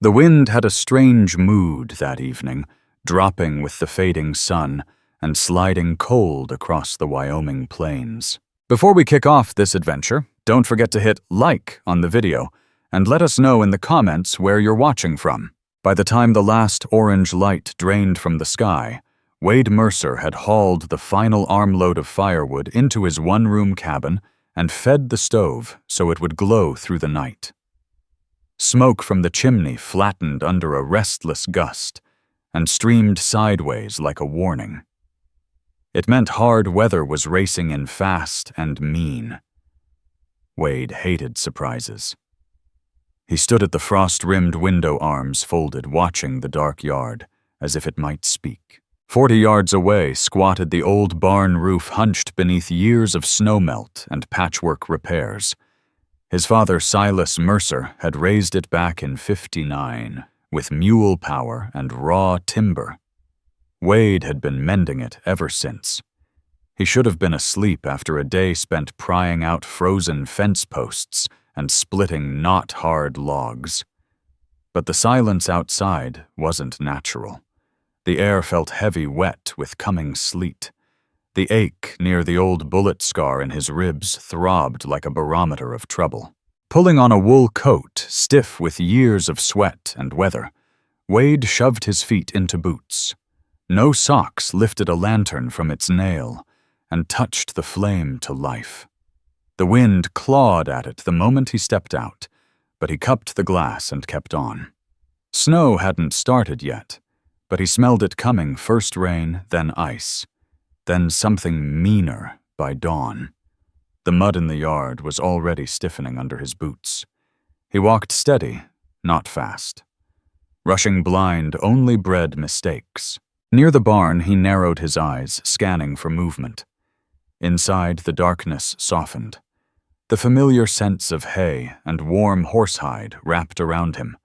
The wind had a strange mood that evening, dropping with the fading sun and sliding cold across the Wyoming plains. Before we kick off this adventure, don't forget to hit like on the video and let us know in the comments where you're watching from. By the time the last orange light drained from the sky, Wade Mercer had hauled the final armload of firewood into his one-room cabin and fed the stove so it would glow through the night. Smoke from the chimney flattened under a restless gust and streamed sideways like a warning. It meant hard weather was racing in fast and mean. Wade hated surprises. He stood at the frost-rimmed window arms folded, watching the dark yard, as if it might speak. 40 yards away squatted the old barn roof, hunched beneath years of snowmelt and patchwork repairs. His father, Silas Mercer, had raised it back in '59, with mule power and raw timber. Wade had been mending it ever since. He should have been asleep after a day spent prying out frozen fence posts and splitting not-hard logs. But the silence outside wasn't natural. The air felt heavy wet with coming sleet. The ache near the old bullet scar in his ribs throbbed like a barometer of trouble. Pulling on a wool coat, stiff with years of sweat and weather, Wade shoved his feet into boots. No socks lifted a lantern from its nail and touched the flame to life. The wind clawed at it the moment he stepped out, but he cupped the glass and kept on. Snow hadn't started yet, but he smelled it coming, first rain, then ice, then something meaner by dawn. The mud in the yard was already stiffening under his boots. He walked steady, not fast. Rushing blind only bred mistakes. Near the barn, he narrowed his eyes, scanning for movement. Inside, the darkness softened. The familiar scents of hay and warm horsehide wrapped around him.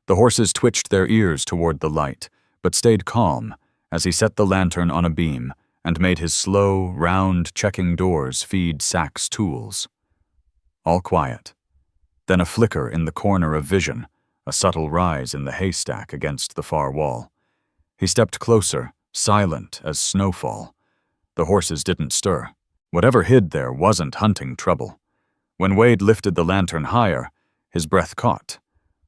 The horses twitched their ears toward the light, but stayed calm as he set the lantern on a beam and made his slow, round checking doors feed Sack's tools. All quiet. Then a flicker in the corner of vision, a subtle rise in the haystack against the far wall. He stepped closer, silent as snowfall. The horses didn't stir. Whatever hid there wasn't hunting trouble. When Wade lifted the lantern higher, his breath caught.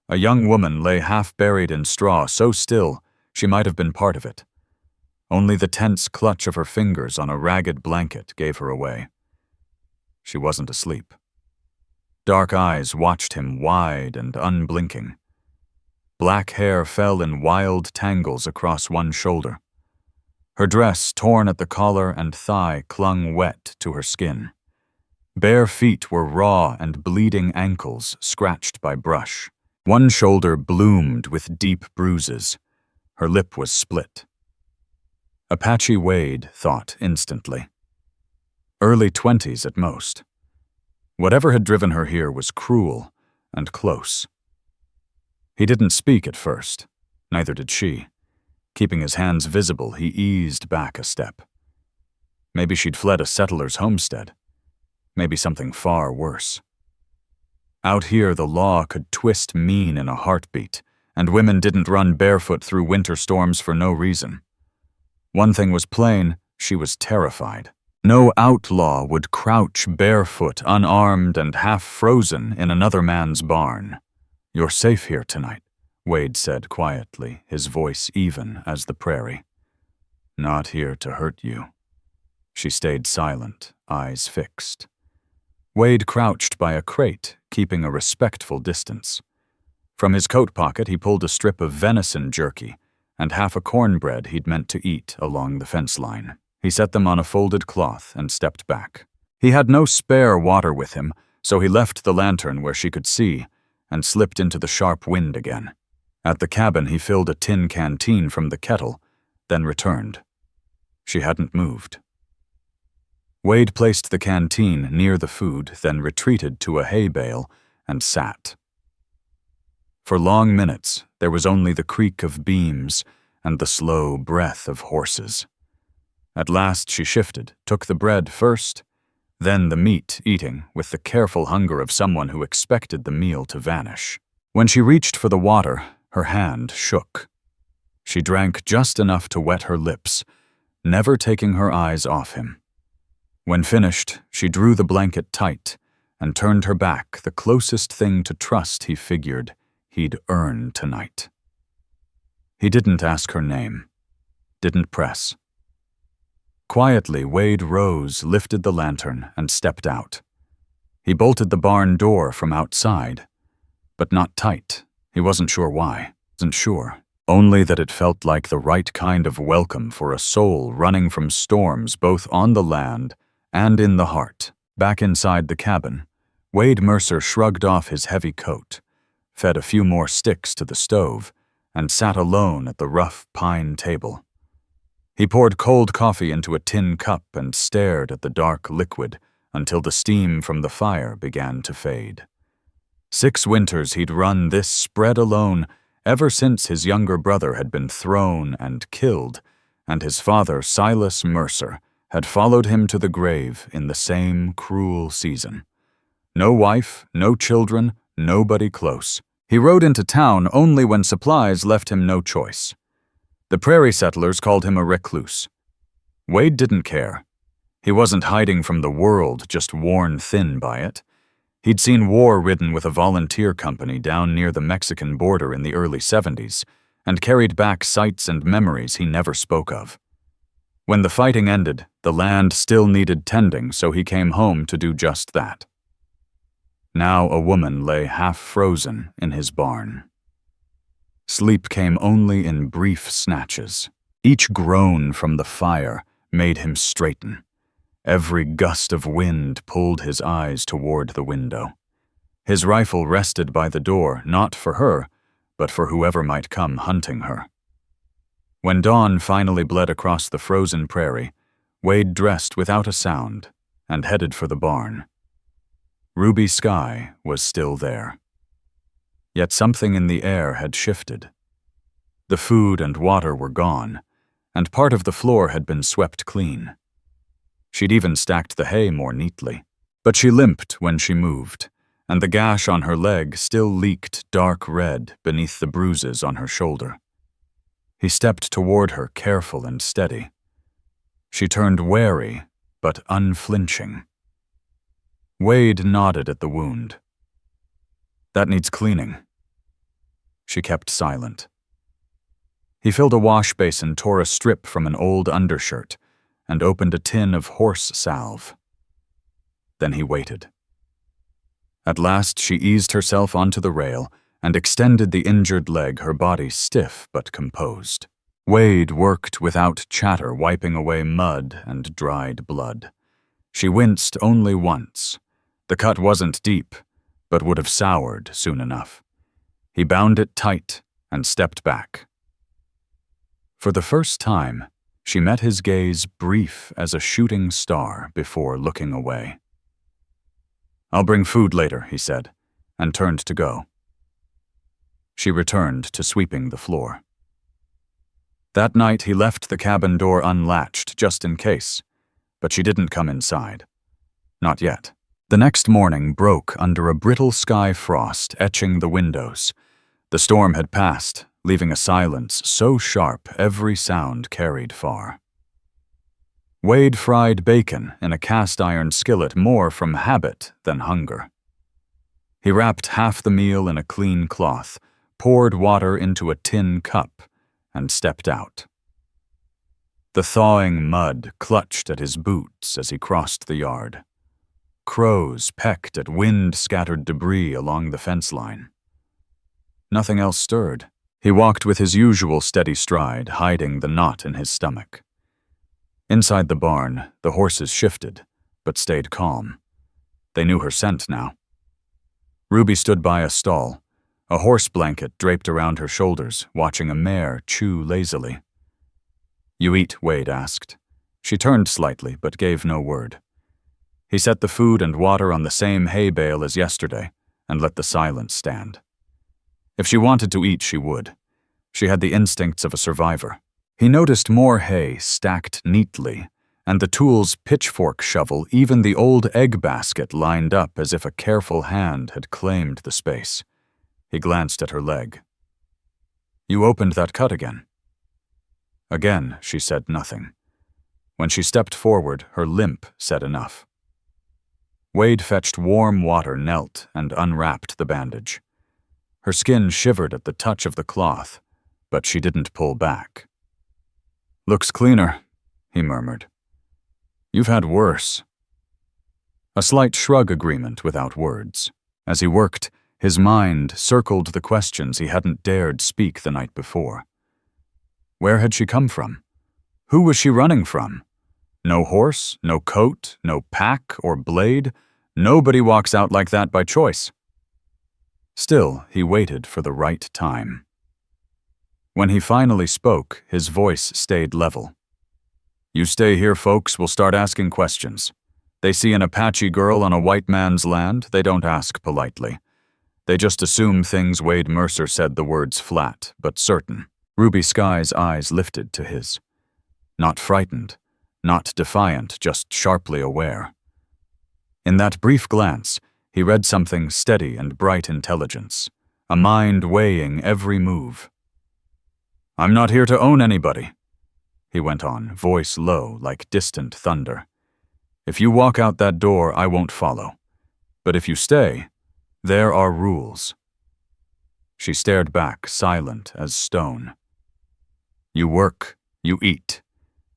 A young woman lay half buried in straw, so still she might have been part of it. Only the tense clutch of her fingers on a ragged blanket gave her away. She wasn't asleep. Dark eyes watched him, wide and unblinking. Black hair fell in wild tangles across one shoulder. Her dress, torn at the collar and thigh, clung wet to her skin. Bare feet were raw and bleeding ankles scratched by brush. One shoulder bloomed with deep bruises. Her lip was split. Apache Wade thought instantly. Early 20s at most. Whatever had driven her here was cruel and close. He didn't speak at first, neither did she. Keeping his hands visible, he eased back a step. Maybe she'd fled a settler's homestead. Maybe something far worse. Out here, the law could twist mean in a heartbeat, and women didn't run barefoot through winter storms for no reason. One thing was plain, she was terrified. No outlaw would crouch barefoot, unarmed and half-frozen in another man's barn. "You're safe here tonight," Wade said quietly, his voice even as the prairie. "Not here to hurt you." She stayed silent, eyes fixed. Wade crouched by a crate, keeping a respectful distance. From his coat pocket, he pulled a strip of venison jerky and half a cornbread he'd meant to eat along the fence line. He set them on a folded cloth and stepped back. He had no spare water with him, so he left the lantern where she could see and slipped into the sharp wind again. At the cabin, he filled a tin canteen from the kettle, then returned. She hadn't moved. Wade placed the canteen near the food, then retreated to a hay bale and sat. For long minutes, there was only the creak of beams and the slow breath of horses. At last she shifted, took the bread first, then the meat, eating with the careful hunger of someone who expected the meal to vanish. When she reached for the water, Her hand shook. She drank just enough to wet her lips, never taking her eyes off him. When finished, she drew the blanket tight and turned her back, the closest thing to trust he figured he'd earn tonight. He didn't ask her name, didn't press. Quietly, Wade rose, lifted the lantern, and stepped out. He bolted the barn door from outside, but not tight. He wasn't sure why. Wasn't sure. Only that it felt like the right kind of welcome for a soul running from storms both on the land and in the heart. Back inside the cabin, Wade Mercer shrugged off his heavy coat, fed a few more sticks to the stove, and sat alone at the rough pine table. He poured cold coffee into a tin cup and stared at the dark liquid until the steam from the fire began to fade. 6 winters he'd run this spread alone ever since his younger brother had been thrown and killed, and his father, Silas Mercer, had followed him to the grave in the same cruel season. No wife, no children, nobody close. He rode into town only when supplies left him no choice. The prairie settlers called him a recluse. Wade didn't care. He wasn't hiding from the world, just worn thin by it. He'd seen war ridden with a volunteer company down near the Mexican border in the early 70s, and carried back sights and memories he never spoke of. When the fighting ended, the land still needed tending, so he came home to do just that. Now a woman lay half-frozen in his barn. Sleep came only in brief snatches. Each groan from the fire made him straighten. Every gust of wind pulled his eyes toward the window. His rifle rested by the door, not for her, but for whoever might come hunting her. When dawn finally bled across the frozen prairie, Wade dressed without a sound and headed for the barn. Ruby sky was still there. Yet something in the air had shifted. The food and water were gone, and part of the floor had been swept clean. She'd even stacked the hay more neatly, but she limped when she moved, and the gash on her leg still leaked dark red beneath the bruises on her shoulder. He stepped toward her, careful and steady. She turned wary, but unflinching. Wade nodded at the wound. "That needs cleaning." She kept silent. He filled a wash basin, tore a strip from an old undershirt, and opened a tin of horse salve. Then he waited. At last she eased herself onto the rail and extended the injured leg, her body stiff but composed. Wade worked without chatter, wiping away mud and dried blood. She winced only once. The cut wasn't deep, but would have soured soon enough. He bound it tight and stepped back. For the first time, she met his gaze, brief as a shooting star, before looking away. "I'll bring food later," he said, and turned to go. She returned to sweeping the floor. That night he left the cabin door unlatched, just in case, but she didn't come inside. Not yet. The next morning broke under a brittle sky frost etching the windows. The storm had passed, leaving a silence so sharp every sound carried far. Wade fried bacon in a cast-iron skillet more from habit than hunger. He wrapped half the meal in a clean cloth, poured water into a tin cup, and stepped out. The thawing mud clutched at his boots as he crossed the yard. Crows pecked at wind-scattered debris along the fence line. Nothing else stirred. He walked with his usual steady stride, hiding the knot in his stomach. Inside the barn, the horses shifted, but stayed calm. They knew her scent now. Ruby stood by a stall, a horse blanket draped around her shoulders, watching a mare chew lazily. "You eat?" Wade asked. She turned slightly, but gave no word. He set the food and water on the same hay bale as yesterday, and let the silence stand. If she wanted to eat, she would. She had the instincts of a survivor. He noticed more hay stacked neatly, and the tool's pitchfork shovel, even the old egg basket lined up as if a careful hand had claimed the space. He glanced at her leg. You opened that cut again." Again, she said nothing. When she stepped forward, her limp said enough. Wade fetched warm water, knelt, and unwrapped the bandage. Her skin shivered at the touch of the cloth, but she didn't pull back. "Looks cleaner," he murmured. "You've had worse." A slight shrug agreement without words. As he worked, his mind circled the questions he hadn't dared speak the night before. Where had she come from? Who was she running from? No horse, no coat, no pack or blade. Nobody walks out like that by choice. Still, he waited for the right time. When he finally spoke, his voice stayed level. "You stay here, folks will start asking questions. They see an Apache girl on a white man's land, they don't ask politely. They just assume things." Wade Mercer said the words flat, but certain. Ruby Sky's eyes lifted to his. Not frightened, not defiant, just sharply aware. In that brief glance, he read something steady and bright intelligence, a mind weighing every move. "I'm not here to own anybody," he went on, voice low like distant thunder. "If you walk out that door, I won't follow. But if you stay, there are rules." She stared back, silent as stone. "You work, you eat.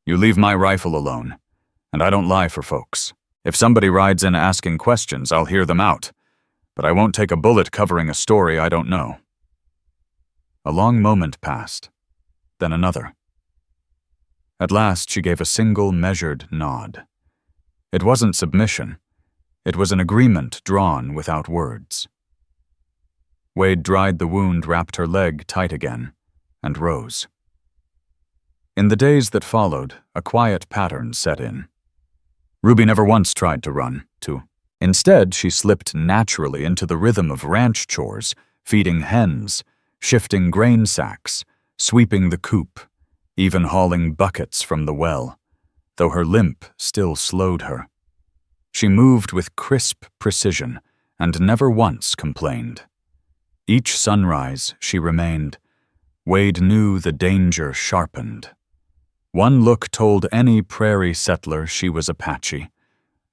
You leave my rifle alone, and I don't lie for folks. If somebody rides in asking questions, I'll hear them out, but I won't take a bullet covering a story I don't know." A long moment passed, then another. At last she gave a single measured nod. It wasn't submission. It was an agreement drawn without words. Wade dried the wound, wrapped her leg tight again, and rose. In the days that followed, a quiet pattern set in. Ruby never once tried to run, Instead, she slipped naturally into the rhythm of ranch chores, feeding hens, shifting grain sacks, sweeping the coop, even hauling buckets from the well, though her limp still slowed her. She moved with crisp precision and never once complained. Each sunrise, she remained. Wade knew the danger sharpened. One look told any prairie settler she was Apache.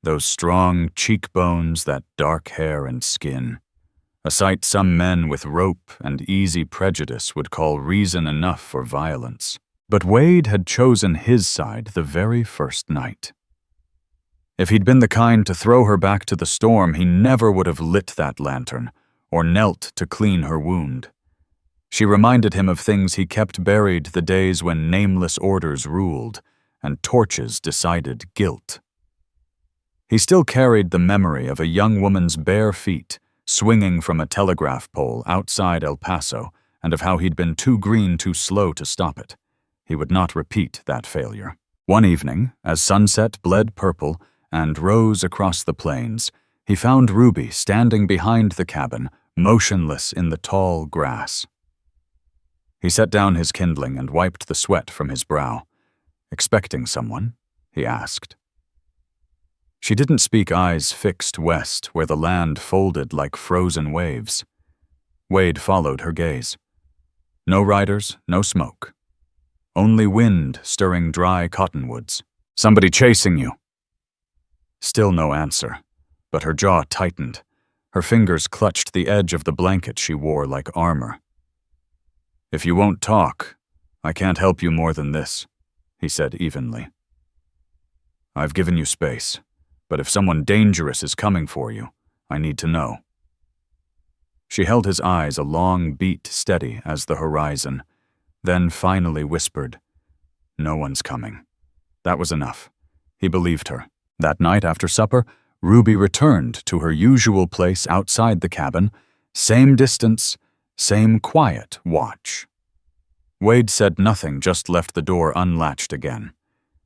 Those strong cheekbones, that dark hair and skin. A sight some men with rope and easy prejudice would call reason enough for violence. But Wade had chosen his side the very first night. If he'd been the kind to throw her back to the storm, he never would have lit that lantern or knelt to clean her wound. She reminded him of things he kept buried the days when nameless orders ruled and torches decided guilt. He still carried the memory of a young woman's bare feet swinging from a telegraph pole outside El Paso and of how he'd been too green, too slow to stop it. He would not repeat that failure. One evening, as sunset bled purple and rose across the plains, he found Ruby standing behind the cabin, motionless in the tall grass. He set down his kindling and wiped the sweat from his brow. "Expecting someone?" he asked. She didn't speak, eyes fixed west, where the land folded like frozen waves. Wade followed her gaze. No riders, no smoke. Only wind stirring dry cottonwoods. "Somebody chasing you." Still no answer, but her jaw tightened. Her fingers clutched the edge of the blanket she wore like armor. "If you won't talk, I can't help you more than this," he said evenly. "I've given you space, but if someone dangerous is coming for you, I need to know." She held his eyes a long beat steady as the horizon, then finally whispered, "No one's coming." That was enough. He believed her. That night after supper, Ruby returned to her usual place outside the cabin, same distance, same quiet watch. Wade said nothing, just left the door unlatched again.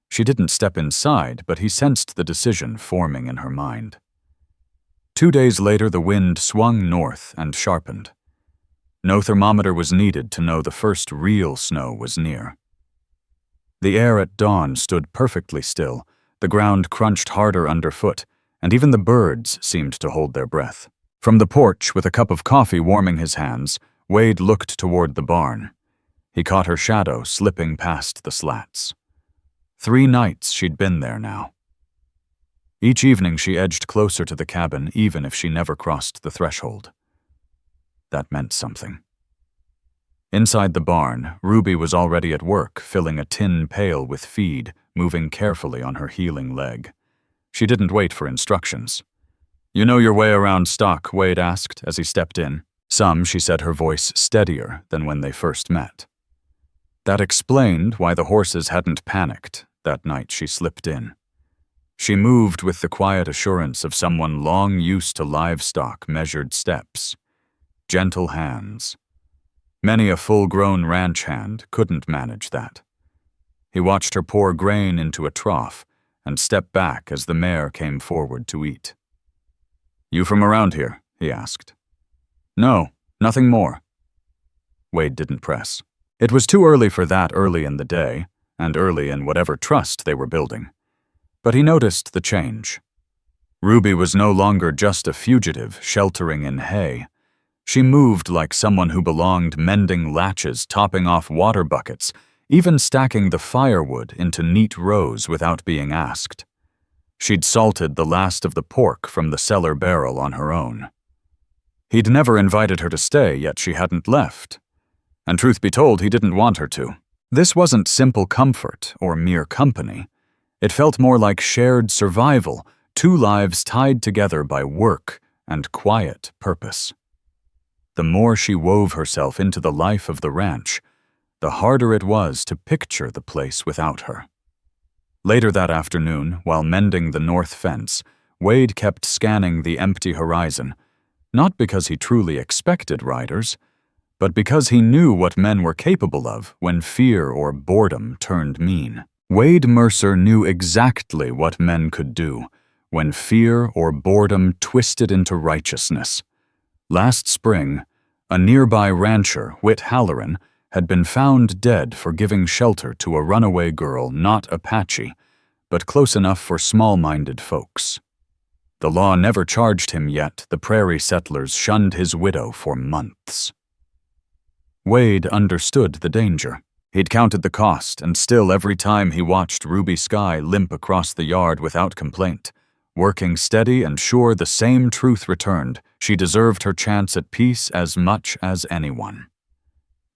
She didn't step inside, but he sensed the decision forming in her mind. 2 days later, the wind swung north and sharpened. No thermometer was needed to know the first real snow was near. The air at dawn stood perfectly still, the ground crunched harder underfoot, and even the birds seemed to hold their breath. From the porch, with a cup of coffee warming his hands, Wade looked toward the barn. He caught her shadow slipping past the slats. 3 nights she'd been there now. Each evening she edged closer to the cabin, even if she never crossed the threshold. That meant something. Inside the barn, Ruby was already at work, filling a tin pail with feed, moving carefully on her healing leg. She didn't wait for instructions. "You know your way around stock?" Wade asked as he stepped in. "Some," she said, her voice steadier than when they first met. That explained why the horses hadn't panicked that night she slipped in. She moved with the quiet assurance of someone long used to livestock measured steps. Gentle hands. Many a full-grown ranch hand couldn't manage that. He watched her pour grain into a trough and step back as the mare came forward to eat. "You from around here?" he asked. "No, nothing more." Wade didn't press. It was too early for that early in the day, and early in whatever trust they were building. But he noticed the change. Ruby was no longer just a fugitive sheltering in hay. She moved like someone who belonged, mending latches, topping off water buckets, even stacking the firewood into neat rows without being asked. She'd salted the last of the pork from the cellar barrel on her own. He'd never invited her to stay, yet she hadn't left. And truth be told, he didn't want her to. This wasn't simple comfort or mere company. It felt more like shared survival, 2 lives tied together by work and quiet purpose. The more she wove herself into the life of the ranch, the harder it was to picture the place without her. Later that afternoon, while mending the north fence, Wade kept scanning the empty horizon, not because he truly expected riders, but because he knew what men were capable of when fear or boredom turned mean. Wade Mercer knew exactly what men could do when fear or boredom twisted into righteousness. Last spring, a nearby rancher, Whit Halloran, had been found dead for giving shelter to a runaway girl, not Apache, but close enough for small-minded folks. The law never charged him yet. The prairie settlers shunned his widow for months. Wade understood the danger. He'd counted the cost, and still every time he watched Ruby Skye limp across the yard without complaint, working steady and sure the same truth returned: she deserved her chance at peace as much as anyone.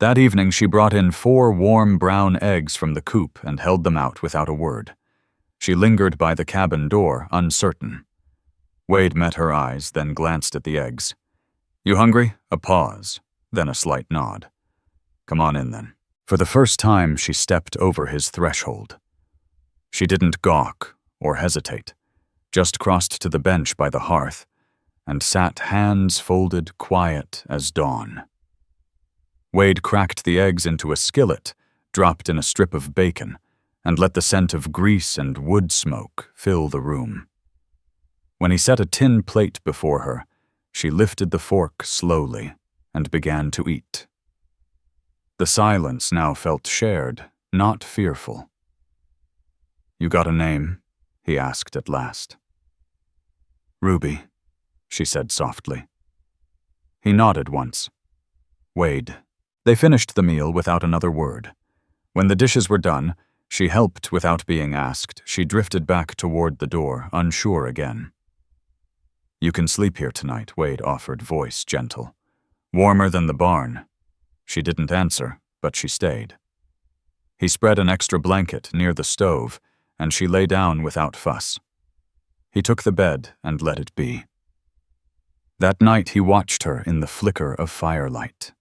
That evening she brought in 4 warm brown eggs from the coop and held them out without a word. She lingered by the cabin door, uncertain. Wade met her eyes, then glanced at the eggs. "You hungry?" A pause, then a slight nod. "Come on in, then." For the first time, she stepped over his threshold. She didn't gawk or hesitate, just crossed to the bench by the hearth and sat, hands folded, quiet as dawn. Wade cracked the eggs into a skillet, dropped in a strip of bacon, and let the scent of grease and wood smoke fill the room. When he set a tin plate before her, she lifted the fork slowly and began to eat. The silence now felt shared, not fearful. "You got a name?" he asked at last. "Ruby," she said softly. He nodded once. "Wade." They finished the meal without another word. When the dishes were done, she helped without being asked. She drifted back toward the door, unsure again. "You can sleep here tonight," Wade offered, voice gentle. "Warmer than the barn." She didn't answer, but she stayed. He spread an extra blanket near the stove, and she lay down without fuss. He took the bed and let it be. That night he watched her in the flicker of firelight.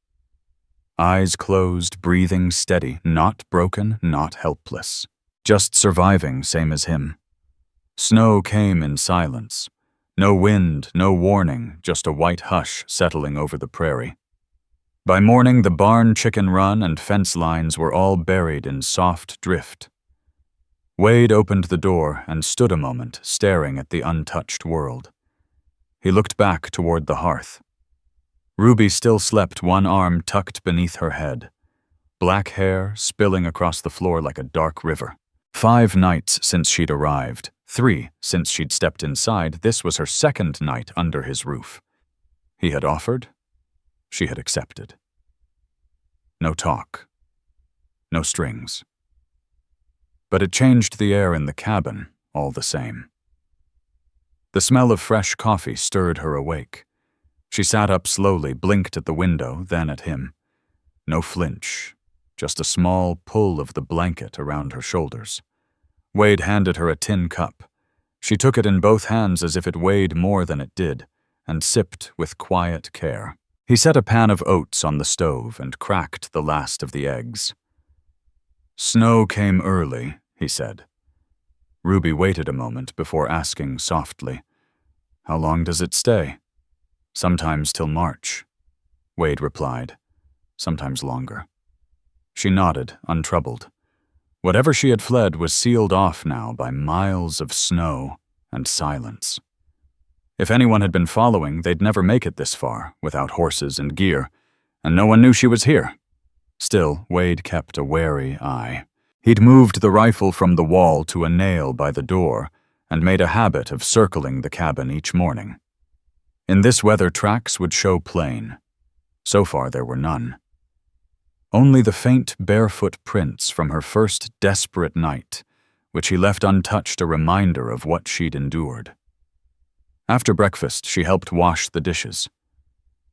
Eyes closed, breathing steady, not broken, not helpless. Just surviving, same as him. Snow came in silence. No wind, no warning, just a white hush settling over the prairie. By morning, the barn, chicken run, and fence lines were all buried in soft drift. Wade opened the door and stood a moment, staring at the untouched world. He looked back toward the hearth. Ruby still slept, one arm tucked beneath her head, black hair spilling across the floor like a dark river. 5 nights since she'd arrived, 3 since she'd stepped inside. This was her 2nd night under his roof. He had offered. She had accepted. No talk. No strings. But it changed the air in the cabin all the same. The smell of fresh coffee stirred her awake. She sat up slowly, blinked at the window, then at him. No flinch, just a small pull of the blanket around her shoulders. Wade handed her a tin cup. She took it in both hands as if it weighed more than it did, and sipped with quiet care. He set a pan of oats on the stove and cracked the last of the eggs. "Snow came early," he said. Ruby waited a moment before asking softly, "How long does it stay?" "Sometimes till March," Wade replied. "Sometimes longer." She nodded, untroubled. Whatever she had fled was sealed off now by miles of snow and silence. If anyone had been following, they'd never make it this far without horses and gear, and no one knew she was here. Still, Wade kept a wary eye. He'd moved the rifle from the wall to a nail by the door and made a habit of circling the cabin each morning. In this weather, tracks would show plain. So far, there were none. Only the faint barefoot prints from her first desperate night, which he left untouched, a reminder of what she'd endured. After breakfast, she helped wash the dishes.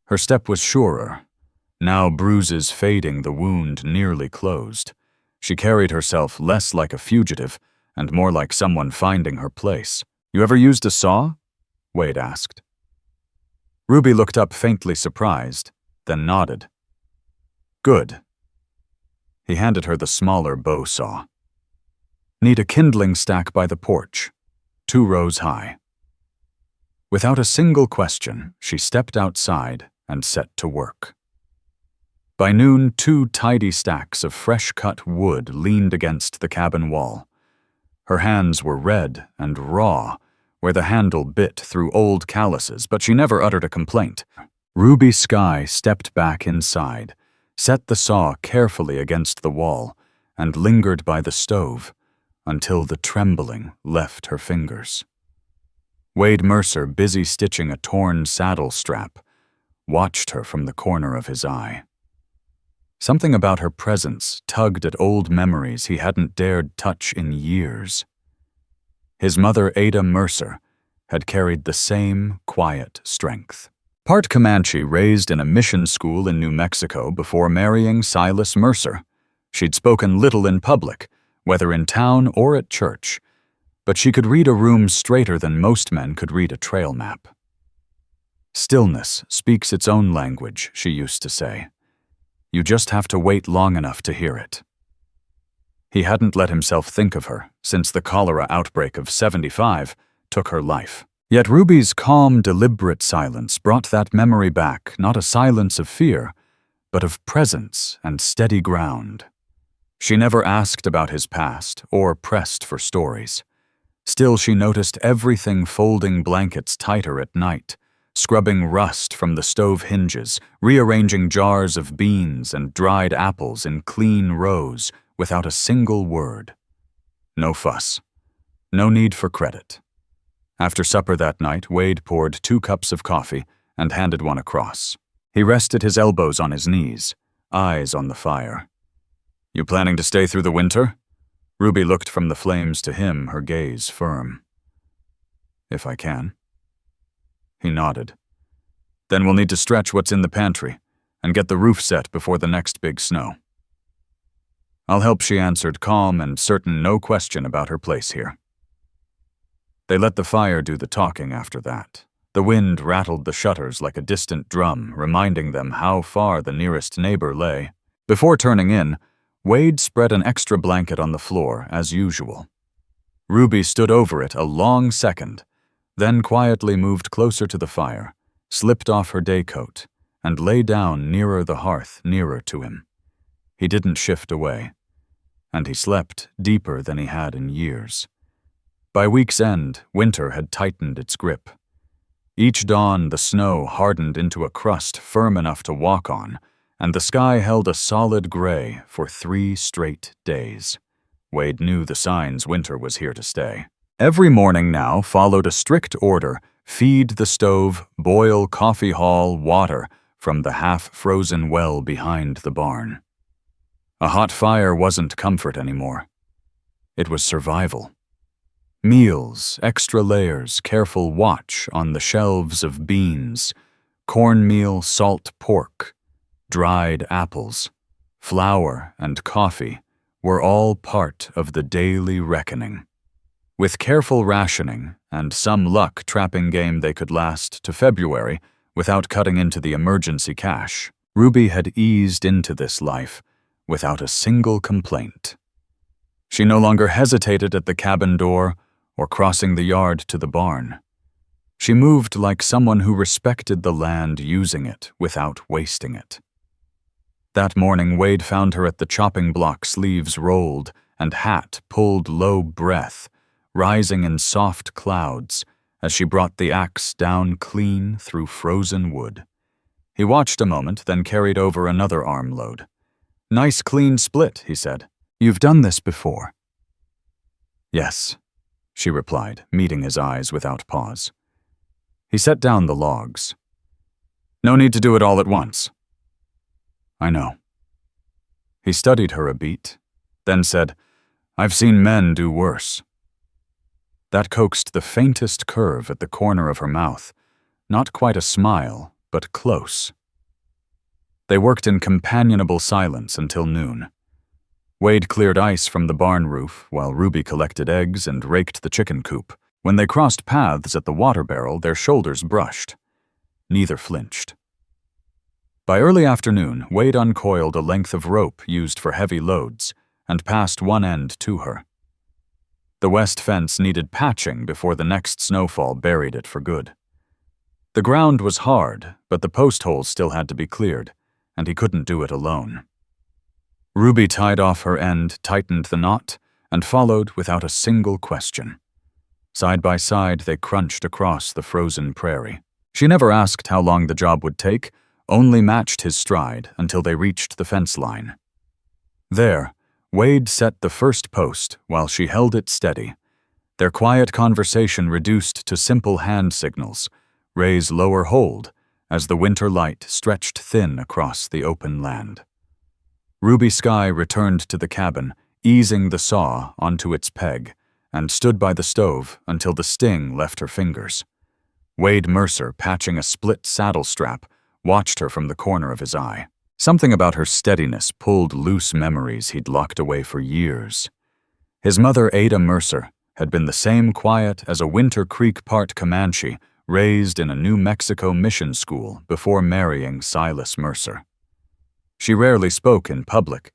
Her step was surer, now bruises fading, the wound nearly closed. She carried herself less like a fugitive and more like someone finding her place. "You ever used a saw?" Wade asked. Ruby looked up, faintly surprised, then nodded. "Good." He handed her the smaller bow saw. "Need a kindling stack by the porch, 2 rows high." Without a single question, she stepped outside and set to work. By noon, 2 tidy stacks of fresh-cut wood leaned against the cabin wall. Her hands were red and raw, where the handle bit through old calluses, but she never uttered a complaint. Ruby Skye stepped back inside, set the saw carefully against the wall, and lingered by the stove until the trembling left her fingers. Wade Mercer, busy stitching a torn saddle strap, watched her from the corner of his eye. Something about her presence tugged at old memories he hadn't dared touch in years. His mother, Ada Mercer, had carried the same quiet strength. Part Comanche, raised in a mission school in New Mexico before marrying Silas Mercer. She'd spoken little in public, whether in town or at church, but she could read a room straighter than most men could read a trail map. "Stillness speaks its own language," she used to say. "You just have to wait long enough to hear it." He hadn't let himself think of her since the cholera outbreak of '75 took her life. Yet Ruby's calm, deliberate silence brought that memory back, not a silence of fear, but of presence and steady ground. She never asked about his past or pressed for stories. Still, she noticed everything folding blankets tighter at night, scrubbing rust from the stove hinges, rearranging jars of beans and dried apples in clean rows without a single word. No fuss. No need for credit. After supper that night, Wade poured 2 cups of coffee and handed one across. He rested his elbows on his knees, eyes on the fire. "You planning to stay through the winter?" Ruby looked from the flames to him, her gaze firm. "If I can." He nodded. "Then we'll need to stretch what's in the pantry and get the roof set before the next big snow." "I'll help," she answered, calm and certain no question about her place here. They let the fire do the talking after that. The wind rattled the shutters like a distant drum, reminding them how far the nearest neighbor lay. Before turning in, Wade spread an extra blanket on the floor, as usual. Ruby stood over it a long second, then quietly moved closer to the fire, slipped off her day coat, and lay down nearer the hearth, nearer to him. He didn't shift away, and he slept deeper than he had in years. By week's end, winter had tightened its grip. Each dawn, the snow hardened into a crust firm enough to walk on, and the sky held a solid gray for 3 straight days. Wade knew the signs winter was here to stay. Every morning now followed a strict order: feed the stove, boil coffee hall water from the half-frozen well behind the barn. A hot fire wasn't comfort anymore. It was survival. Meals, extra layers, careful watch on the shelves of beans, cornmeal, salt pork, dried apples, flour, and coffee were all part of the daily reckoning. With careful rationing and some luck, trapping game they could last to February without cutting into the emergency cash. Ruby had eased into this life without a single complaint. She no longer hesitated at the cabin door or crossing the yard to the barn. She moved like someone who respected the land, using it without wasting it. That morning, Wade found her at the chopping block, sleeves rolled and hat pulled low breath, rising in soft clouds as she brought the axe down clean through frozen wood. He watched a moment, then carried over another armload. "Nice clean split," he said. "You've done this before." "Yes," she replied, meeting his eyes without pause. He set down the logs. "No need to do it all at once." "I know." He studied her a beat, then said, "I've seen men do worse." That coaxed the faintest curve at the corner of her mouth, not quite a smile, but close. They worked in companionable silence until noon. Wade cleared ice from the barn roof while Ruby collected eggs and raked the chicken coop. When they crossed paths at the water barrel, their shoulders brushed. Neither flinched. By early afternoon, Wade uncoiled a length of rope used for heavy loads and passed one end to her. The west fence needed patching before the next snowfall buried it for good. The ground was hard, but the post holes still had to be cleared, and he couldn't do it alone. Ruby tied off her end, tightened the knot, and followed without a single question. Side by side, they crunched across the frozen prairie. She never asked how long the job would take, only matched his stride until they reached the fence line. There, Wade set the first post while she held it steady. Their quiet conversation reduced to simple hand signals, raise, lower, hold, as the winter light stretched thin across the open land. Ruby Sky returned to the cabin, easing the saw onto its peg, and stood by the stove until the sting left her fingers. Wade Mercer, patching a split saddle strap, watched her from the corner of his eye. Something about her steadiness pulled loose memories he'd locked away for years. His mother, Ada Mercer, had been the same quiet as a Winter Creek part Comanche raised in a New Mexico mission school before marrying Silas Mercer. She rarely spoke in public,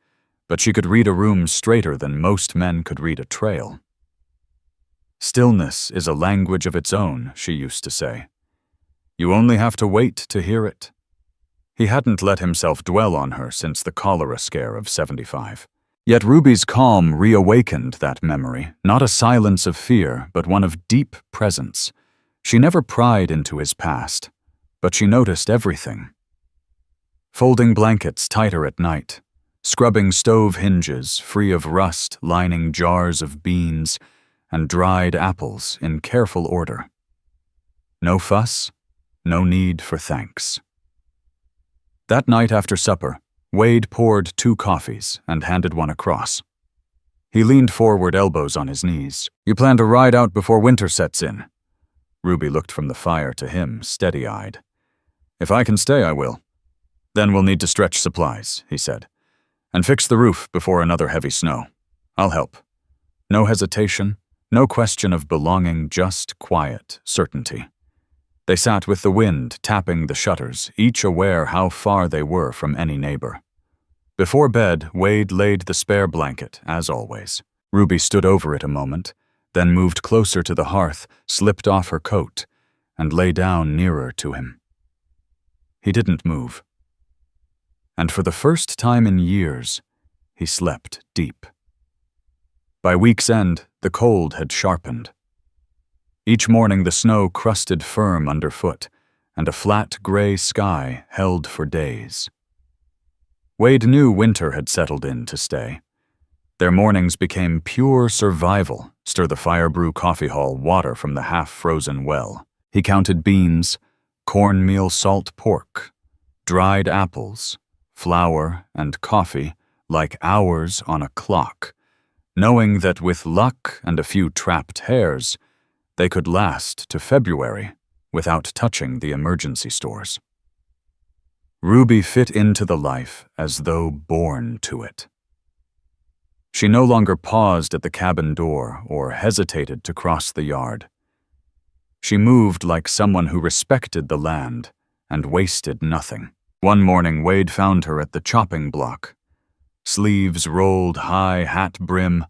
but she could read a room straighter than most men could read a trail. "Stillness is a language of its own," she used to say. "You only have to wait to hear it." He hadn't let himself dwell on her since the cholera scare of '75. Yet Ruby's calm reawakened that memory, not a silence of fear, but one of deep presence. She never pried into his past, but she noticed everything. Folding blankets tighter at night, scrubbing stove hinges free of rust, lining jars of beans, and dried apples in careful order. No fuss, no need for thanks. That night after supper, Wade poured 2 coffees and handed one across. He leaned forward, elbows on his knees. "You plan to ride out before winter sets in?" Ruby looked from the fire to him, steady-eyed. "If I can stay, I will. Then we'll need to stretch supplies," he said, "and fix the roof before another heavy snow. I'll help." No hesitation, no question of belonging, just quiet certainty. They sat with the wind tapping the shutters, each aware how far they were from any neighbor. Before bed, Wade laid the spare blanket, as always. Ruby stood over it a moment, then moved closer to the hearth, slipped off her coat, and lay down nearer to him. He didn't move. And for the first time in years, he slept deep. By week's end, the cold had sharpened. Each morning the snow crusted firm underfoot, and a flat gray sky held for days. Wade knew winter had settled in to stay. Their mornings became pure survival, stir the fire-brew coffee hall water from the half-frozen well. He counted beans, cornmeal salt pork, dried apples, flour, and coffee, like hours on a clock, knowing that with luck and a few trapped hairs, they could last to February without touching the emergency stores. Ruby fit into the life as though born to it. She no longer paused at the cabin door or hesitated to cross the yard. She moved like someone who respected the land and wasted nothing. One morning, Wade found her at the chopping block. Sleeves rolled high, hat brim,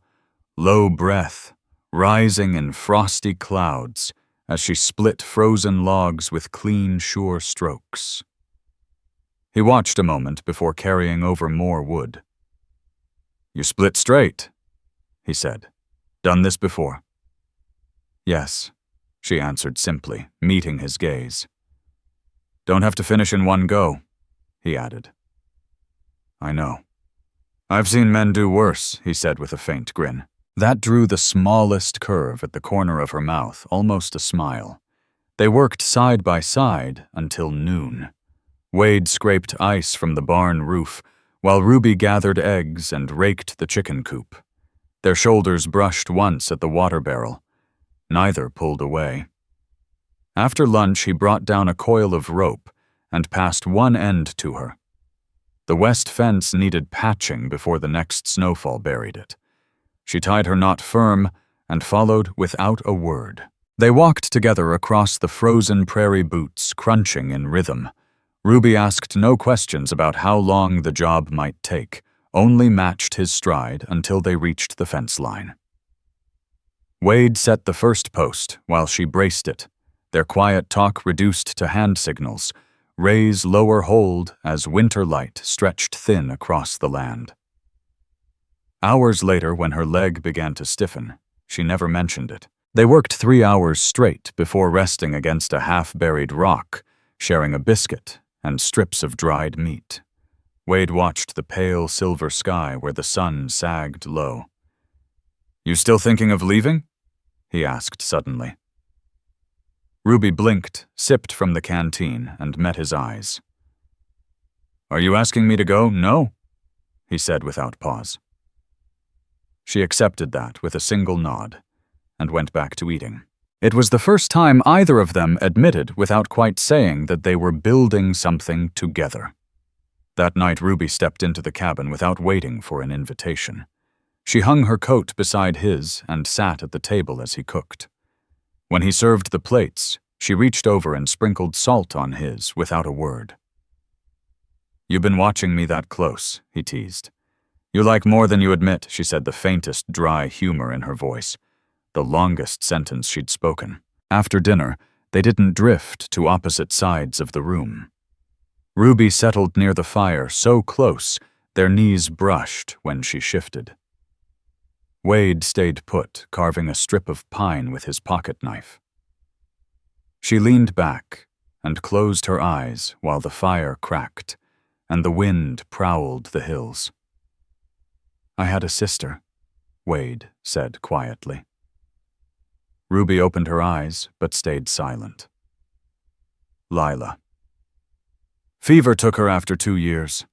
low breath, rising in frosty clouds as she split frozen logs with clean, sure strokes. He watched a moment before carrying over more wood. "You split straight," he said. "Done this before?" "Yes," she answered simply, meeting his gaze. "Don't have to finish in one go," he added. "I know. I've seen men do worse," he said with a faint grin. That drew the smallest curve at the corner of her mouth, almost a smile. They worked side by side until noon. Wade scraped ice from the barn roof, while Ruby gathered eggs and raked the chicken coop. Their shoulders brushed once at the water barrel. Neither pulled away. After lunch, he brought down a coil of rope and passed one end to her. The west fence needed patching before the next snowfall buried it. She tied her knot firm and followed without a word. They walked together across the frozen prairie boots, crunching in rhythm. Ruby asked no questions about how long the job might take, only matched his stride until they reached the fence line. Wade set the first post while she braced it, their quiet talk reduced to hand signals, raise lower hold as winter light stretched thin across the land. Hours later, when her leg began to stiffen, she never mentioned it. They worked 3 hours straight before resting against a half-buried rock, sharing a biscuit and strips of dried meat. Wade watched the pale silver sky where the sun sagged low. "You still thinking of leaving?" he asked suddenly. Ruby blinked, sipped from the canteen, and met his eyes. "Are you asking me to go? No?" he said without pause. She accepted that with a single nod and went back to eating. It was the first time either of them admitted without quite saying that they were building something together. That night, Ruby stepped into the cabin without waiting for an invitation. She hung her coat beside his and sat at the table as he cooked. When he served the plates, she reached over and sprinkled salt on his without a word. "You've been watching me that close," he teased. "You like more than you admit," she said, the faintest dry humor in her voice, the longest sentence she'd spoken. After dinner, they didn't drift to opposite sides of the room. Ruby settled near the fire so close their knees brushed when she shifted. Wade stayed put, carving a strip of pine with his pocket knife. She leaned back and closed her eyes while the fire cracked and the wind prowled the hills. "I had a sister," Wade said quietly. Ruby opened her eyes but stayed silent. "Lila. Fever took her after 2 years.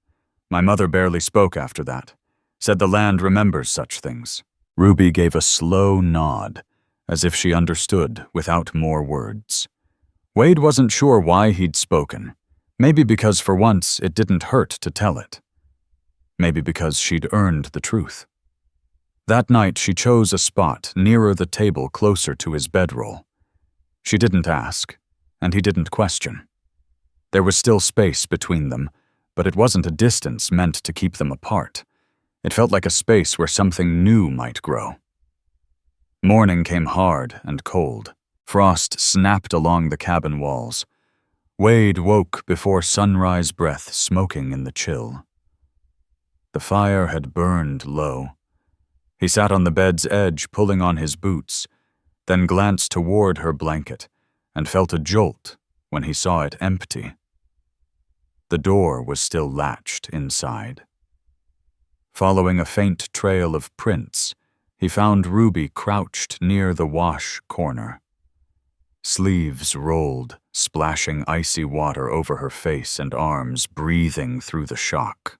My mother barely spoke after that. Said the land remembers such things." Ruby gave a slow nod, as if she understood without more words. Wade wasn't sure why he'd spoken. Maybe because for once it didn't hurt to tell it. Maybe because she'd earned the truth. That night she chose a spot nearer the table closer to his bedroll. She didn't ask, and he didn't question. There was still space between them, but it wasn't a distance meant to keep them apart. It felt like a space where something new might grow. Morning came hard and cold. Frost snapped along the cabin walls. Wade woke before sunrise breath smoking in the chill. The fire had burned low. He sat on the bed's edge pulling on his boots, then glanced toward her blanket and felt a jolt when he saw it empty. The door was still latched inside. Following a faint trail of prints, he found Ruby crouched near the wash corner. Sleeves rolled, splashing icy water over her face and arms, breathing through the shock.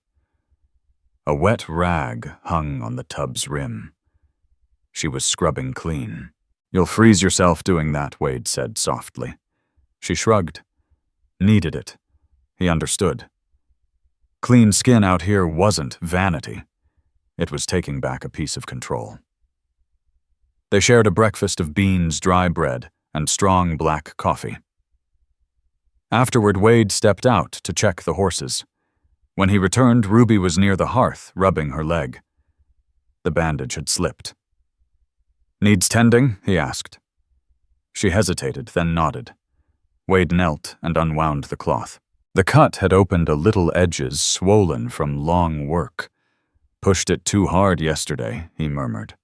A wet rag hung on the tub's rim. She was scrubbing clean. "You'll freeze yourself doing that," Wade said softly. She shrugged. Needed it. He understood. Clean skin out here wasn't vanity. It was taking back a piece of control. They shared a breakfast of beans, dry bread, and strong black coffee. Afterward, Wade stepped out to check the horses. When he returned, Ruby was near the hearth, rubbing her leg. The bandage had slipped. "Needs tending?" he asked. She hesitated, then nodded. Wade knelt and unwound the cloth. The cut had opened a little edges swollen from long work. "Pushed it too hard yesterday," he murmured.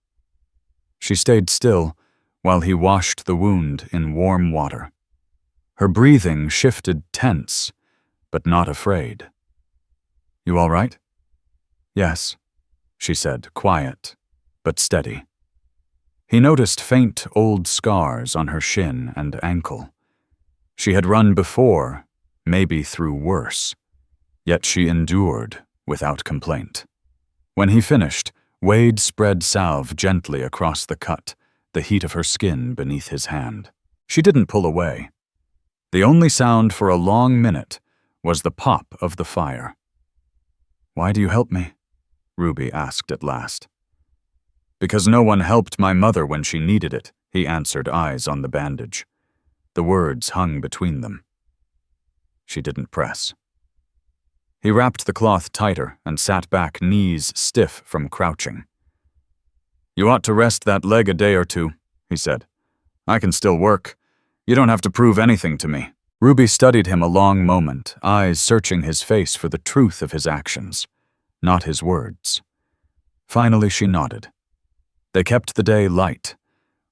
She stayed still while he washed the wound in warm water. Her breathing shifted tense, but not afraid. "You all right?" "Yes," she said, quiet, but steady. He noticed faint old scars on her shin and ankle. She had run before, maybe through worse, yet she endured without complaint. When he finished, Wade spread salve gently across the cut, the heat of her skin beneath his hand. She didn't pull away. The only sound for a long minute was the pop of the fire. "Why do you help me?" Ruby asked at last. "Because no one helped my mother when she needed it," he answered, eyes on the bandage. The words hung between them. She didn't press. He wrapped the cloth tighter and sat back, knees stiff from crouching. "You ought to rest that leg a day or two," he said. "I can still work. You don't have to prove anything to me." Ruby studied him a long moment, eyes searching his face for the truth of his actions, not his words. Finally, she nodded. They kept the day light.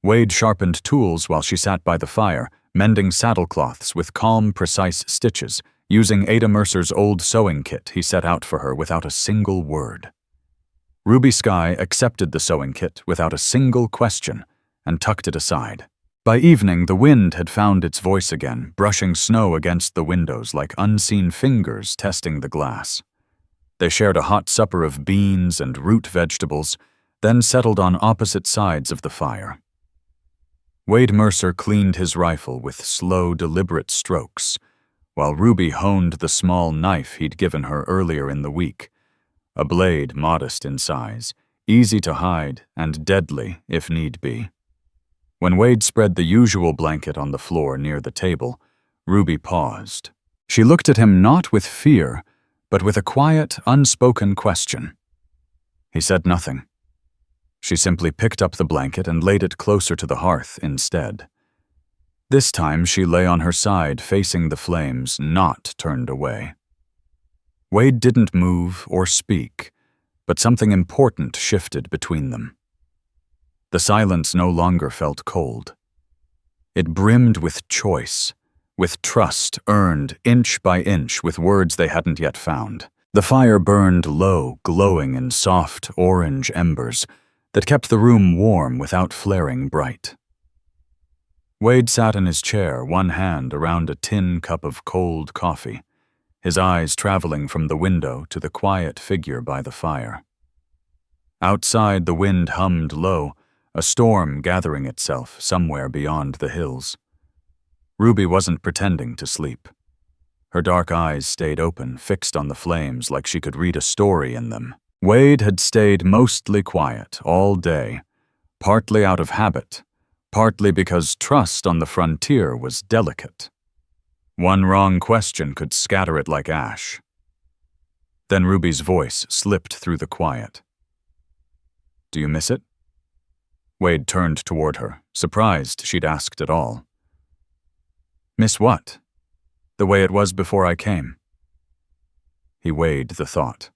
Wade sharpened tools while she sat by the fire, mending saddlecloths with calm, precise stitches, using Ada Mercer's old sewing kit he set out for her without a single word. Ruby Skye accepted the sewing kit without a single question and tucked it aside. By evening, the wind had found its voice again, brushing snow against the windows like unseen fingers testing the glass. They shared a hot supper of beans and root vegetables, then settled on opposite sides of the fire. Wade Mercer cleaned his rifle with slow, deliberate strokes, while Ruby honed the small knife he'd given her earlier in the week, a blade modest in size, easy to hide, and deadly if need be. When Wade spread the usual blanket on the floor near the table, Ruby paused. She looked at him not with fear, but with a quiet, unspoken question. He said nothing. She simply picked up the blanket and laid it closer to the hearth instead. This time she lay on her side, facing the flames, not turned away. Wade didn't move or speak, but something important shifted between them. The silence no longer felt cold. It brimmed with choice, with trust earned inch by inch with words they hadn't yet found. The fire burned low, glowing in soft orange embers that kept the room warm without flaring bright. Wade sat in his chair, one hand around a tin cup of cold coffee, his eyes traveling from the window to the quiet figure by the fire. Outside, the wind hummed low, a storm gathering itself somewhere beyond the hills. Ruby wasn't pretending to sleep. Her dark eyes stayed open, fixed on the flames like she could read a story in them. Wade had stayed mostly quiet all day, partly out of habit, partly because trust on the frontier was delicate. One wrong question could scatter it like ash. Then Ruby's voice slipped through the quiet. "Do you miss it?" Wade turned toward her, surprised she'd asked at all. "Miss what? The way it was before I came." He weighed the thought.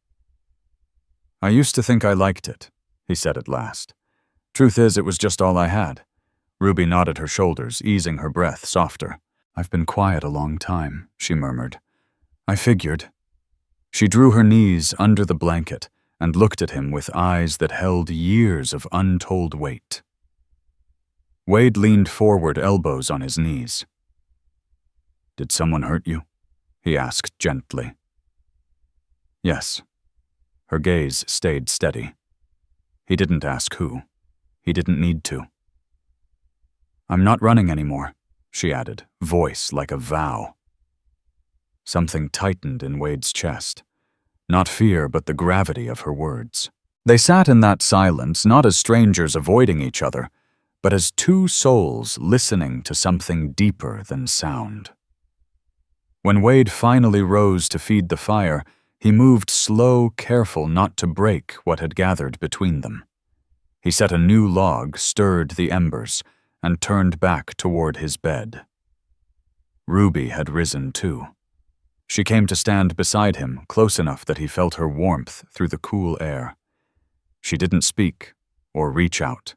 "I used to think I liked it," he said at last. "Truth is, it was just all I had." Ruby nodded her shoulders, easing her breath softer. "I've been quiet a long time," she murmured. "I figured." She drew her knees under the blanket and looked at him with eyes that held years of untold weight. Wade leaned forward, elbows on his knees. "Did someone hurt you?" he asked gently. "Yes." Her gaze stayed steady. He didn't ask who. He didn't need to. "I'm not running anymore," she added, voice like a vow. Something tightened in Wade's chest. Not fear, but the gravity of her words. They sat in that silence, not as strangers avoiding each other, but as two souls listening to something deeper than sound. When Wade finally rose to feed the fire, he moved slow, careful not to break what had gathered between them. He set a new log, stirred the embers, and turned back toward his bed. Ruby had risen too. She came to stand beside him, close enough that he felt her warmth through the cool air. She didn't speak or reach out,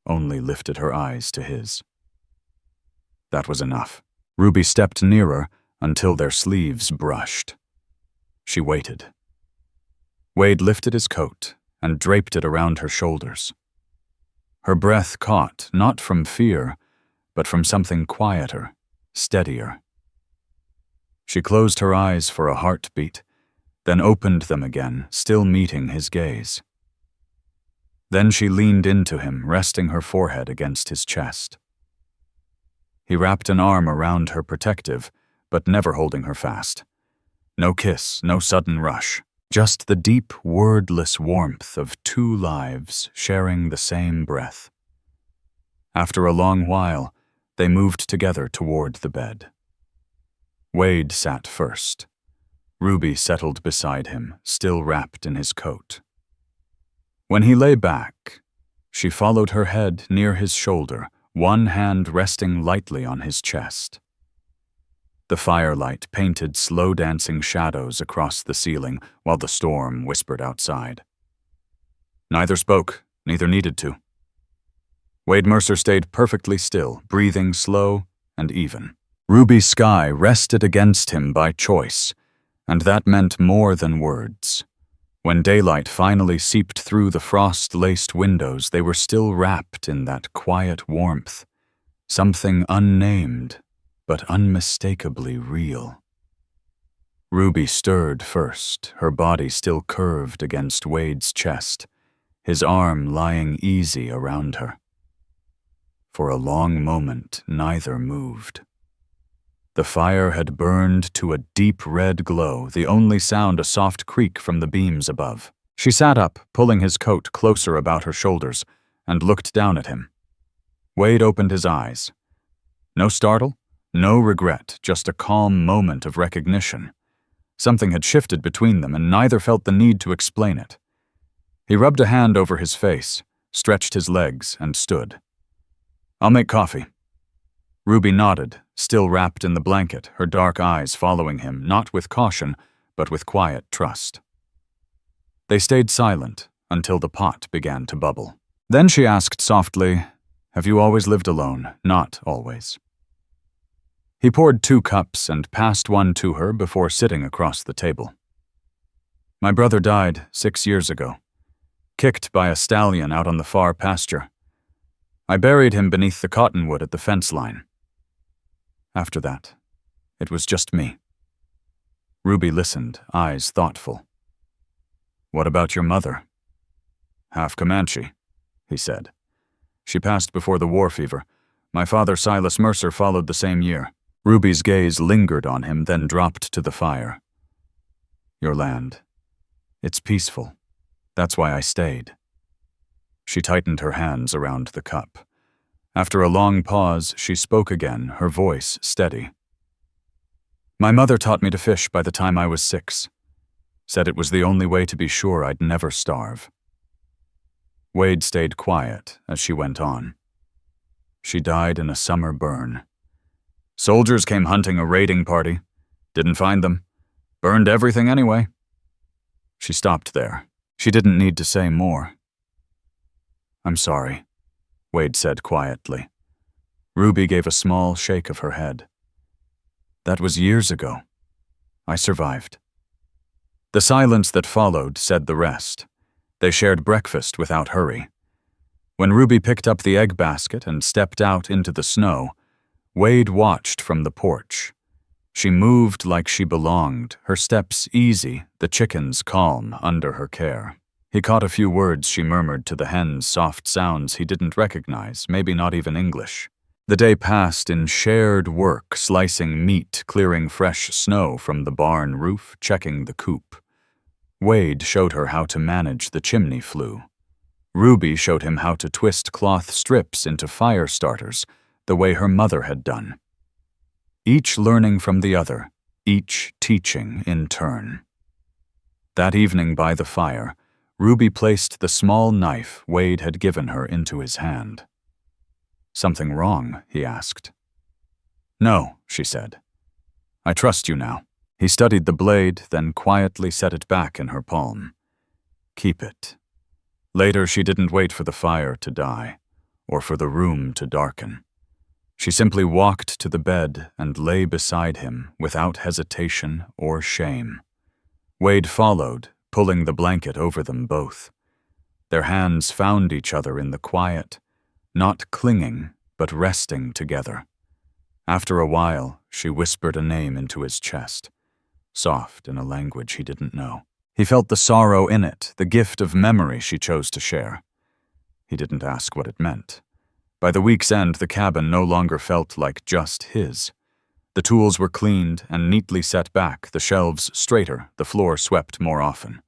only lifted her eyes to his. That was enough. Ruby stepped nearer until their sleeves brushed. She waited. Wade lifted his coat and draped it around her shoulders. Her breath caught, not from fear, but from something quieter, steadier. She closed her eyes for a heartbeat, then opened them again, still meeting his gaze. Then she leaned into him, resting her forehead against his chest. He wrapped an arm around her, protective, but never holding her fast. No kiss, no sudden rush. Just the deep, wordless warmth of two lives sharing the same breath. After a long while, they moved together toward the bed. Wade sat first. Ruby settled beside him, still wrapped in his coat. When he lay back, she followed her head near his shoulder, one hand resting lightly on his chest. The firelight painted slow-dancing shadows across the ceiling while the storm whispered outside. Neither spoke, neither needed to. Wade Mercer stayed perfectly still, breathing slow and even. Ruby's sky rested against him by choice, and that meant more than words. When daylight finally seeped through the frost-laced windows, they were still wrapped in that quiet warmth, something unnamed, but unmistakably real. Ruby stirred first, her body still curved against Wade's chest, his arm lying easy around her. For a long moment, neither moved. The fire had burned to a deep red glow, the only sound a soft creak from the beams above. She sat up, pulling his coat closer about her shoulders, and looked down at him. Wade opened his eyes. No startle, no regret, just a calm moment of recognition. Something had shifted between them, and neither felt the need to explain it. He rubbed a hand over his face, stretched his legs, and stood. "I'll make coffee." Ruby nodded, still wrapped in the blanket, her dark eyes following him, not with caution, but with quiet trust. They stayed silent until the pot began to bubble. Then she asked softly, "Have you always lived alone?" "Not always." He poured 2 cups and passed one to her before sitting across the table. "My brother died 6 years ago, kicked by a stallion out on the far pasture. I buried him beneath the cottonwood at the fence line. After that, it was just me." Ruby listened, eyes thoughtful. "What about your mother?" "Half Comanche," he said. "She passed before the war fever. My father, Silas Mercer, followed the same year." Ruby's gaze lingered on him, then dropped to the fire. "Your land. It's peaceful. That's why I stayed." She tightened her hands around the cup. After a long pause, she spoke again, her voice steady. "My mother taught me to fish by the time I was 6. Said it was the only way to be sure I'd never starve." Wade stayed quiet as she went on. "She died in a summer burn. Soldiers came hunting a raiding party. Didn't find them. Burned everything anyway." She stopped there. She didn't need to say more. "I'm sorry," Wade said quietly. Ruby gave a small shake of her head. "That was years ago. I survived." The silence that followed said the rest. They shared breakfast without hurry. When Ruby picked up the egg basket and stepped out into the snow, Wade watched from the porch. She moved like she belonged, her steps easy, the chickens calm under her care. He caught a few words she murmured to the hens, soft sounds he didn't recognize, maybe not even English. The day passed in shared work, slicing meat, clearing fresh snow from the barn roof, checking the coop. Wade showed her how to manage the chimney flue. Ruby showed him how to twist cloth strips into fire starters, the way her mother had done. Each learning from the other, each teaching in turn. That evening by the fire, Ruby placed the small knife Wade had given her into his hand. "Something wrong?" he asked. "No," she said. "I trust you now." He studied the blade, then quietly set it back in her palm. "Keep it." Later, she didn't wait for the fire to die, or for the room to darken. She simply walked to the bed and lay beside him without hesitation or shame. Wade followed, pulling the blanket over them both. Their hands found each other in the quiet, not clinging, but resting together. After a while, she whispered a name into his chest, soft in a language he didn't know. He felt the sorrow in it, the gift of memory she chose to share. He didn't ask what it meant. By the week's end, the cabin no longer felt like just his. The tools were cleaned and neatly set back, the shelves straighter, the floor swept more often.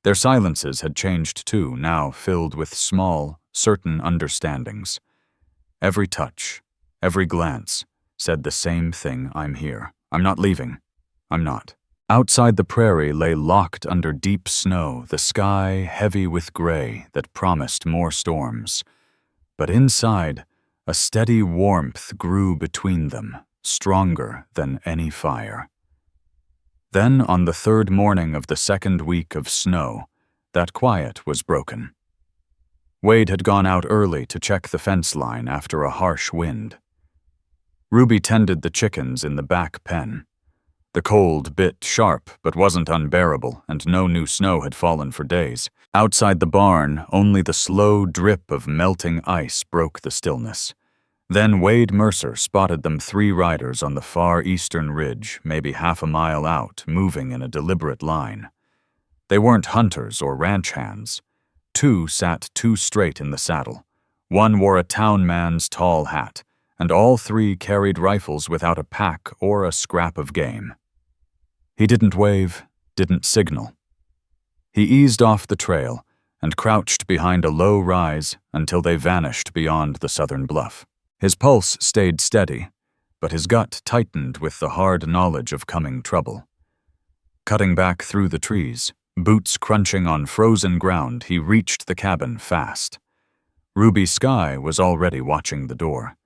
Their silences had changed too, now filled with small, certain understandings. Every touch, every glance, said the same thing: "I'm here. I'm not leaving. I'm not." Outside the prairie lay locked under deep snow, the sky heavy with gray that promised more storms. But inside, a steady warmth grew between them, stronger than any fire. Then, on the third morning of the second week of snow, that quiet was broken. Wade had gone out early to check the fence line after a harsh wind. Ruby tended the chickens in the back pen. The cold bit sharp but wasn't unbearable, and no new snow had fallen for days. Outside the barn, only the slow drip of melting ice broke the stillness. Then Wade Mercer spotted them 3 riders on the far eastern ridge, maybe half a mile out, moving in a deliberate line. They weren't hunters or ranch hands. 2 sat too straight in the saddle. 1 wore a town man's tall hat, and all 3 carried rifles without a pack or a scrap of game. He didn't wave, didn't signal. He eased off the trail and crouched behind a low rise until they vanished beyond the southern bluff. His pulse stayed steady, but his gut tightened with the hard knowledge of coming trouble. Cutting back through the trees, boots crunching on frozen ground, he reached the cabin fast. Ruby Skye was already watching the door.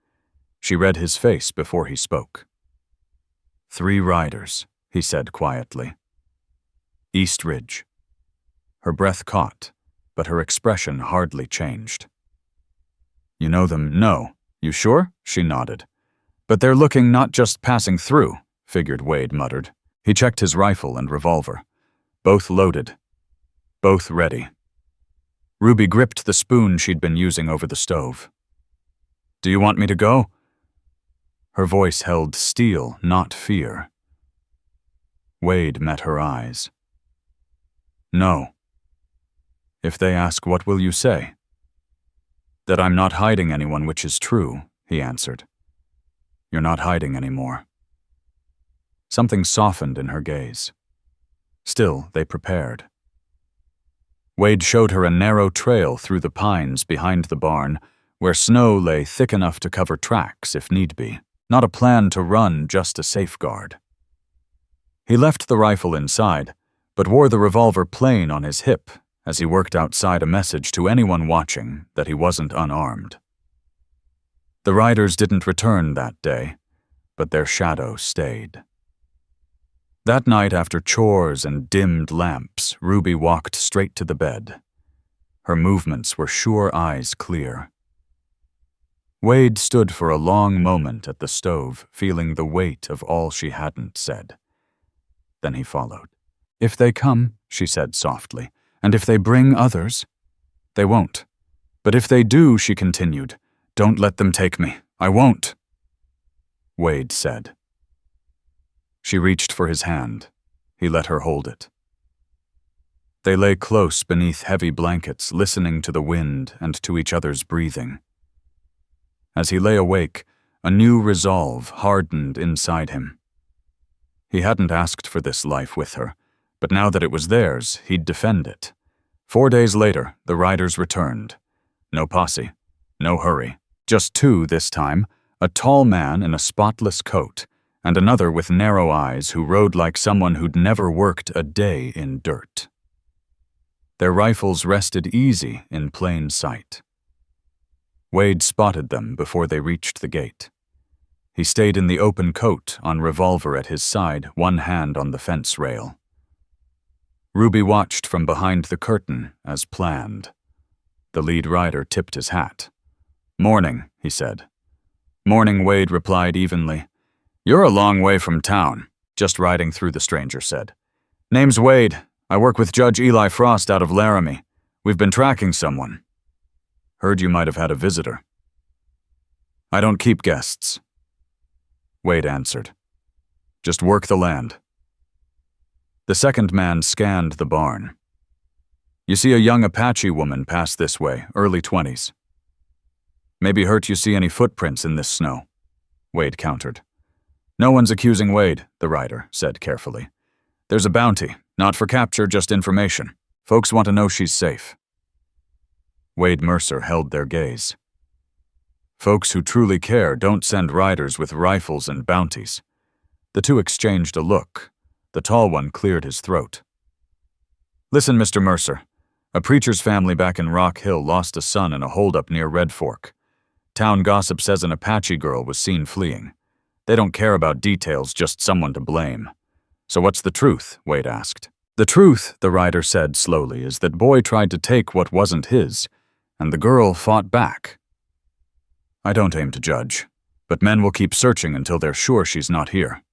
She read his face before he spoke. 3 riders, he said quietly. East Ridge. Her breath caught, but her expression hardly changed. "You know them?" "No." "You sure?" She nodded. "But they're looking not just passing through," figured Wade muttered. He checked his rifle and revolver. Both loaded. Both ready. Ruby gripped the spoon she'd been using over the stove. "Do you want me to go?" Her voice held steel, not fear. Wade met her eyes. "No." "If they ask, what will you say?" "That I'm not hiding anyone, which is true," he answered. "You're not hiding anymore." Something softened in her gaze. Still, they prepared. Wade showed her a narrow trail through the pines behind the barn, where snow lay thick enough to cover tracks if need be. Not a plan to run, just a safeguard. He left the rifle inside, but wore the revolver plain on his hip as he worked outside a message to anyone watching that he wasn't unarmed. The riders didn't return that day, but their shadow stayed. That night, after chores and dimmed lamps, Ruby walked straight to the bed. Her movements were sure eyes clear. Wade stood for a long moment at the stove, feeling the weight of all she hadn't said. Then he followed. "If they come," she said softly, "and if they bring others—" "They won't. But if they do," she continued, "don't let them take me. I won't." Wade said. She reached for his hand. He let her hold it. They lay close beneath heavy blankets, listening to the wind and to each other's breathing. As he lay awake, a new resolve hardened inside him. He hadn't asked for this life with her, but now that it was theirs, he'd defend it. 4 days later, the riders returned. No posse, no hurry. Just two this time, a tall man in a spotless coat, and another with narrow eyes who rode like someone who'd never worked a day in dirt. Their rifles rested easy in plain sight. Wade spotted them before they reached the gate. He stayed in the open coat, on revolver at his side, one hand on the fence rail. Ruby watched from behind the curtain, as planned. The lead rider tipped his hat. "Morning," he said. "Morning," Wade replied evenly. "You're a long way from town," just riding through, the stranger said. "Name's Wade. I work with Judge Eli Frost out of Laramie. We've been tracking someone. Heard you might have had a visitor." "I don't keep guests," Wade answered. "Just work the land." The second man scanned the barn. "You see a young Apache woman pass this way, early 20s. Maybe hurt you see any footprints in this snow," Wade countered. "No one's accusing Wade," the rider said carefully. "There's a bounty, not for capture, just information. Folks want to know she's safe." Wade Mercer held their gaze. Folks who truly care don't send riders with rifles and bounties. The two exchanged a look. The tall one cleared his throat. "Listen, Mr. Mercer. A preacher's family back in Rock Hill lost a son in a holdup near Red Fork. Town gossip says an Apache girl was seen fleeing. They don't care about details, just someone to blame." "So what's the truth?" Wade asked. "The truth," the rider said slowly, "is that boy tried to take what wasn't his, and the girl fought back. I don't aim to judge, but men will keep searching until they're sure she's not here."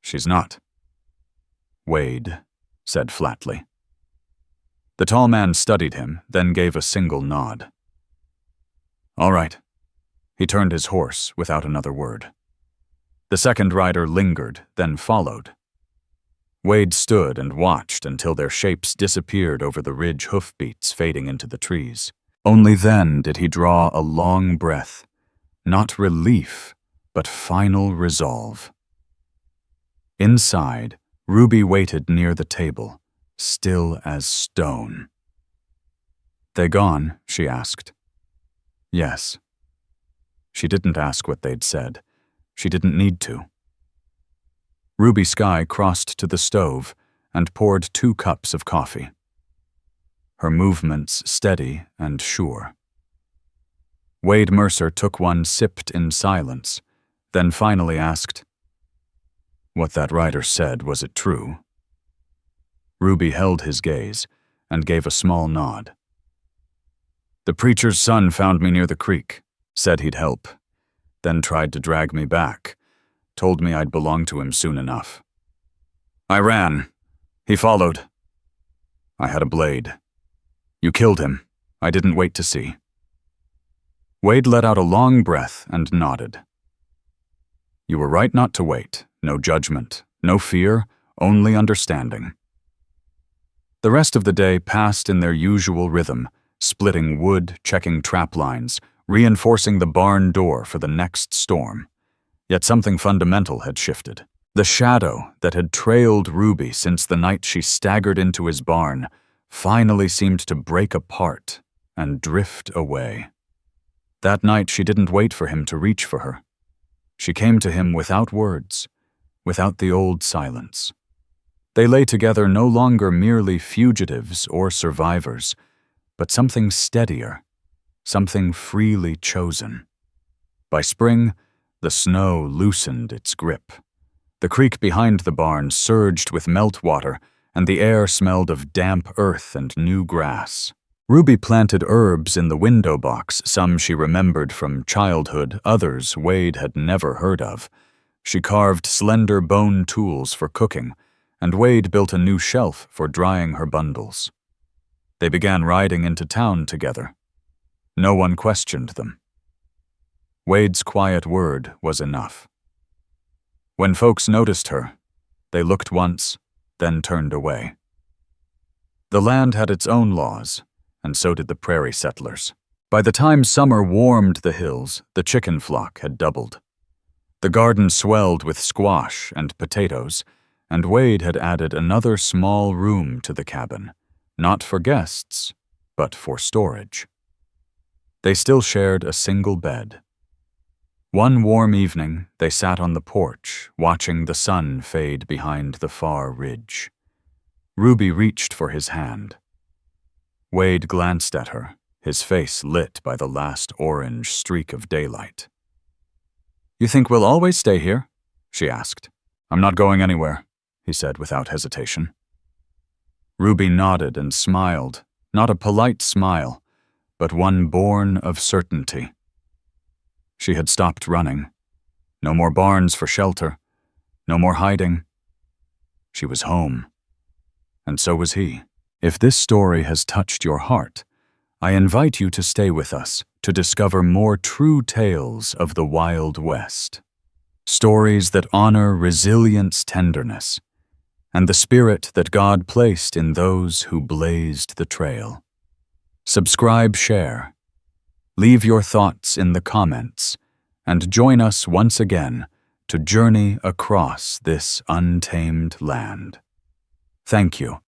"She's not," Wade said flatly. The tall man studied him, then gave a single nod. "All right." He turned his horse without another word. The second rider lingered, then followed. Wade stood and watched until their shapes disappeared over the ridge hoofbeats fading into the trees. Only then did he draw a long breath, not relief, but final resolve. Inside, Ruby waited near the table, still as stone. "They gone?" she asked. "Yes." She didn't ask what they'd said. She didn't need to. Ruby Skye crossed to the stove and poured 2 cups of coffee. Her movements steady and sure. Wade Mercer took one, sipped in silence, then finally asked, "What that rider said, was it true?" Ruby held his gaze and gave a small nod. "The preacher's son found me near the creek, said he'd help, then tried to drag me back, told me I'd belong to him soon enough. I ran. He followed. I had a blade. You killed him. I didn't wait to see." Wade let out a long breath and nodded. "You were right not to wait. No judgment, no fear, only understanding." The rest of the day passed in their usual rhythm, splitting wood, checking trap lines, reinforcing the barn door for the next storm. Yet something fundamental had shifted. The shadow that had trailed Ruby since the night she staggered into his barn finally seemed to break apart and drift away. That night she didn't wait for him to reach for her. She came to him without words, without the old silence. They lay together no longer merely fugitives or survivors, but something steadier, something freely chosen. By spring, the snow loosened its grip. The creek behind the barn surged with meltwater, and the air smelled of damp earth and new grass. Ruby planted herbs in the window box, some she remembered from childhood, others Wade had never heard of. She carved slender bone tools for cooking, and Wade built a new shelf for drying her bundles. They began riding into town together. No one questioned them. Wade's quiet word was enough. When folks noticed her, they looked once, then turned away. The land had its own laws, and so did the prairie settlers. By the time summer warmed the hills, the chicken flock had doubled. The garden swelled with squash and potatoes, and Wade had added another small room to the cabin, not for guests, but for storage. They still shared a single bed. One warm evening, they sat on the porch, watching the sun fade behind the far ridge. Ruby reached for his hand. Wade glanced at her, his face lit by the last orange streak of daylight. "You think we'll always stay here?" she asked. "I'm not going anywhere," he said without hesitation. Ruby nodded and smiled, not a polite smile, but one born of certainty. She had stopped running. No more barns for shelter. No more hiding. She was home. And so was he. If this story has touched your heart, I invite you to stay with us to discover more true tales of the Wild West. Stories that honor resilience, tenderness, and the spirit that God placed in those who blazed the trail. Subscribe, share. Leave your thoughts in the comments, and join us once again to journey across this untamed land. Thank you.